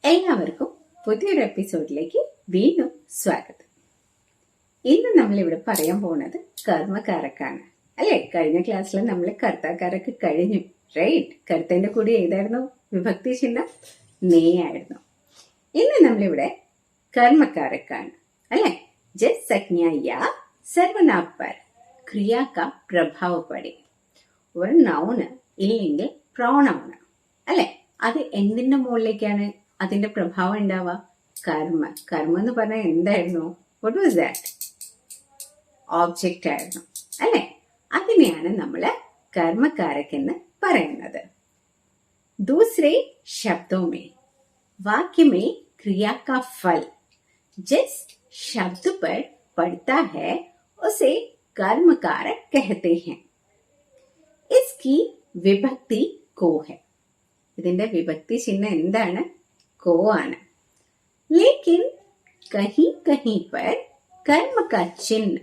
എല്ലാവർക്കും പുതിയൊരു എപ്പിസോഡിലേക്ക് വീണ്ടും സ്വാഗതം. ഇന്ന് നമ്മളിവിടെ പറയാൻ പോകുന്നത് കർമ്മക്കാരക്കാണ് അല്ലെ. കഴിഞ്ഞ ക്ലാസ്സിൽ നമ്മൾ കർത്താക്കാരക്ക് കഴിഞ്ഞു, റൈറ്റ്? കർത്തന്റെ കൂടി ഏതായിരുന്നു വിഭക്തി ചിഹ്നം? നേ ആയിരുന്നു. ഇന്ന് നമ്മളിവിടെ കർമ്മക്കാരക്കാണ് അല്ലെ. जस संज्ञा या सर्वनाम पर क्रिया का प्रभाव पड़े. ഒരു നൗണ് ഇല്ലെങ്കിൽ പ്രോണൗണ് അല്ലെ, അത് എന്തിന്റെ മുകളിലേക്കാണ് അതിന്റെ പ്രഭാവം ഉണ്ടാവുക? കർമ്മ. കർമ്മ എന്ന് പറഞ്ഞാൽ എന്തായിരുന്നു? What was that? ഓബ്ജക്റ്റ് ആയിരുന്നു അല്ലെ. അതിനെയാണ് നമ്മള് कर्मकारक എന്ന് പറയുന്നത്. दूसरे शब्दों में वाक्य में क्रिया का फल जिस शब्द पर पड़ता है उसे कर्मकारक कहते हैं. इसकी विभक्ति को है. ഇതിന്റെ വിഭക്തി ചിഹ്നം എന്താണ്? को ആണ്. लेकिन कहीं कहीं पर कर्म का चिन्ह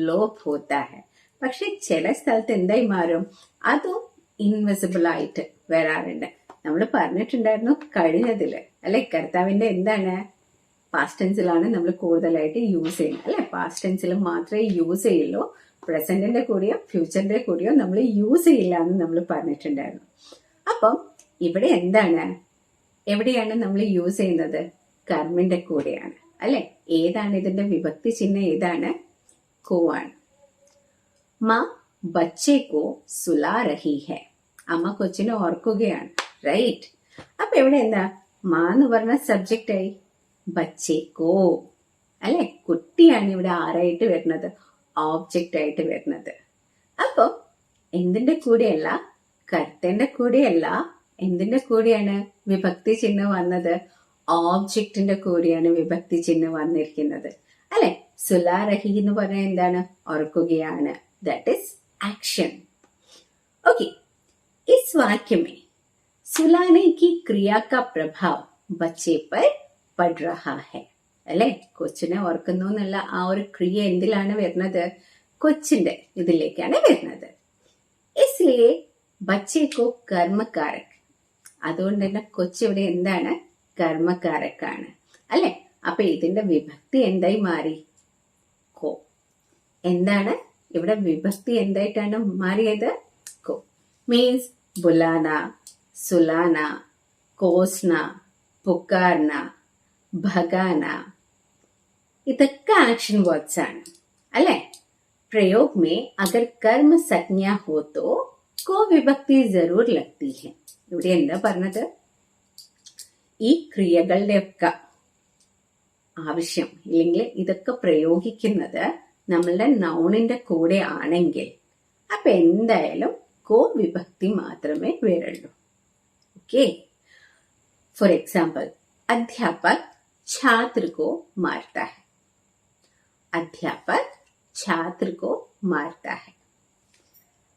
लोप होता है. പക്ഷെ ചില സ്ഥലത്ത് എന്തായി മാറും? അതും ഇൻവിസിബിൾ ആയിട്ട് വരാറുണ്ട്. നമ്മൾ പറഞ്ഞിട്ടുണ്ടായിരുന്നു കഴിഞ്ഞതില് അല്ലെ, കർത്താവിന്റെ എന്താണ് പാസ്റ്റ് ടെൻസിലാണ് നമ്മൾ കൂടുതലായിട്ട് യൂസ് ചെയ്യുന്നത് അല്ലെ. പാസ്റ്റ് ടെൻസിൽ മാത്രമേ യൂസ് ചെയ്യുള്ളൂ, പ്രസന്റിന്റെ കൂടിയോ ഫ്യൂച്ചറിന്റെ കൂടിയോ നമ്മൾ യൂസ് ചെയ്യില്ല എന്ന് നമ്മൾ പറഞ്ഞിട്ടുണ്ടായിരുന്നു. അപ്പം ഇവിടെ എന്താണ്, എവിടെയാണ് നമ്മൾ യൂസ് ചെയ്യുന്നത്? കർമ്മിന്റെ കൂടെയാണ് അല്ലെ. ഏതാണ് ഇതിന്റെ വിഭക്തി ചിഹ്നം? ഏതാണ്? കോ ആണ്. മാ ബച്ചേക്കോ സുലാ രഹി ഹെ. അമ്മ കൊച്ചിനെ ഓർക്കുകയാണ്, റൈറ്റ്? അപ്പൊ ഇവിടെ എന്താ? മാ എന്ന് പറഞ്ഞ സബ്ജക്റ്റ് ആയി, ബച്ചേക്കോ അല്ലെ. കുട്ടിയാണ് ഇവിടെ ആരായിട്ട് വരുന്നത്? ഓബ്ജക്റ്റ് ആയിട്ട് വരുന്നത്. അപ്പം എന്തിന്റെ കൂടെയല്ല? കർത്തന്റെ കൂടെയല്ല. എന്തിന്റെ കൂടെയാണ് വിഭക്തി ചിഹ്നം വന്നത്? ഓബ്ജക്റ്റിന്റെ കൂടെയാണ് വിഭക്തി ചിഹ്നം വന്നിരിക്കുന്നത് അല്ലെ. സുലാ രഹി എന്ന് പറഞ്ഞാൽ എന്താണ്? ഓർക്കുകയാണ്. That is action. ओके, इस वाक्य में सुलाने की क्रिया का प्रभाव बच्चे पर पड़ रहा है അല്ലെ. കൊച്ചിനെ ഓർക്കുന്നു എന്നുള്ള ആ ഒരു ക്രിയ എന്തിലാണ് വരുന്നത്? കൊച്ചിന്റെ ഇതിലേക്കാണ് വരുന്നത്. इसलिए बच्चे को कर्मकारक. അതുകൊണ്ട് തന്നെ കൊച്ചിവിടെ എന്താണ്? കർമ്മക്കാരക്കാണ് അല്ലെ. അപ്പൊ ഇതിന്റെ വിഭക്തി എന്തായി മാറി? കോ. എന്താണ് ഇവിടെ വിഭക്തി എന്തായിട്ടാണ് മാറിയത്? കോ. മീൻസ് ബുലാന, സുലാന, കോസ്ന, പുക്കാർന, ഭഗാന, ഇതൊക്കെ ആക്ഷൻ വേർഡ്സ് ആണ് അല്ലെ. प्रयोग में अगर कर्म संज्ञा हो तो को विभक्ति जरूर लगती है. ഇവിടെ എന്താ പറഞ്ഞത്? ഈ ക്രിയകളുടെ ഒക്കെ ആവശ്യം ഇല്ലെങ്കിൽ ഇതൊക്കെ പ്രയോഗിക്കുന്നത് നമ്മളുടെ നൗണിന്റെ കൂടെ ആണെങ്കിൽ അപ്പൊ എന്തായാലും കോ വിഭക്തി മാത്രമേ വരുള്ളൂ. ഓക്കെ. ഫോർ എക്സാമ്പിൾ, अध्यापक छात्र को मारता है. अध्यापक छात्र को मारता है.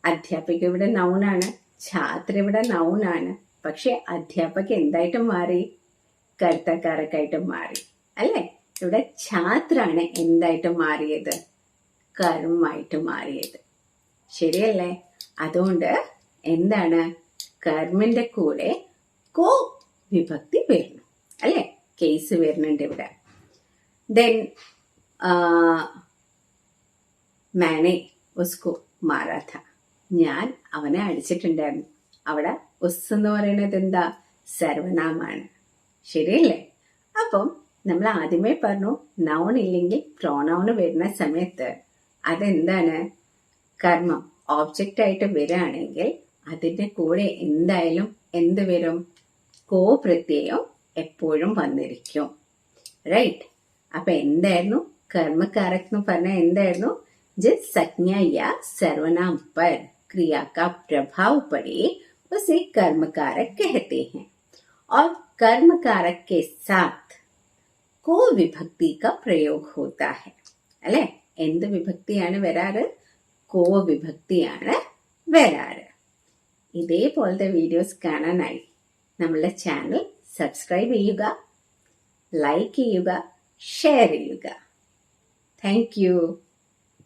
അധ്യാപിക ഇവിടെ നൗണാണ്, ഛാത്ര ഇവിടെ നൗണാണ്. പക്ഷെ അധ്യാപക എന്തായിട്ട് മാറി? കർത്തക്കാരക്കായിട്ട് മാറി അല്ലെ. ഇവിടെ ഛാത്രാണ് എന്തായിട്ട് മാറിയത്? കർമ്മായിട്ട് മാറിയത്. ശരിയല്ലേ? അതുകൊണ്ട് എന്താണ്? കർമ്മിന്റെ കൂടെ കോ വിഭക്തി വരുന്നു അല്ലെ. കേസ് വരുന്നുണ്ട് ഇവിടെ. ദെൻ मैंने उसको मारा था. ഞാൻ അവനെ അടിച്ചിട്ടുണ്ടായിരുന്നു. അവിടെ ഉസ് എന്ന് പറയുന്നത് എന്താ? സർവനാമാണ്. ശരിയല്ലേ? അപ്പം നമ്മൾ ആദ്യമേ പറഞ്ഞു, നൗൺ ഇല്ലെങ്കിൽ പ്രോനൗൺ വരുന്ന സമയത്ത് അതെന്താണ്? കർമ്മം ഓബ്ജക്റ്റ് ആയിട്ട് വരികയാണെങ്കിൽ അതിന്റെ കൂടെ എന്തായാലും എന്ത് വരും? കോ പ്രത്യയം എപ്പോഴും വന്നിരിക്കും, റൈറ്റ്? അപ്പൊ എന്തായിരുന്നു कर्मकारक എന്ന് പറഞ്ഞാൽ എന്തായിരുന്നു? जिस संज्ञा या सर्वनाम पर क्रिया का प्रभाव पड़े उसे कर्मकारक कहते हैं. और कर्मकारक के साथ को विभक्ति का प्रयोग होता है അല്ലെ. എന്ത് വിഭക്തിയാണ് വരാറ്? കോ വിഭക്തിയാണ് വരാറ്. ഇതേപോലത്തെ വീഡിയോസ് കാണാനായി നമ്മളുടെ ചാനൽ സബ്സ്ക്രൈബ് ചെയ്യുക, ലൈക്ക് ചെയ്യുക, ഷെയർ ചെയ്യുക. Thank you.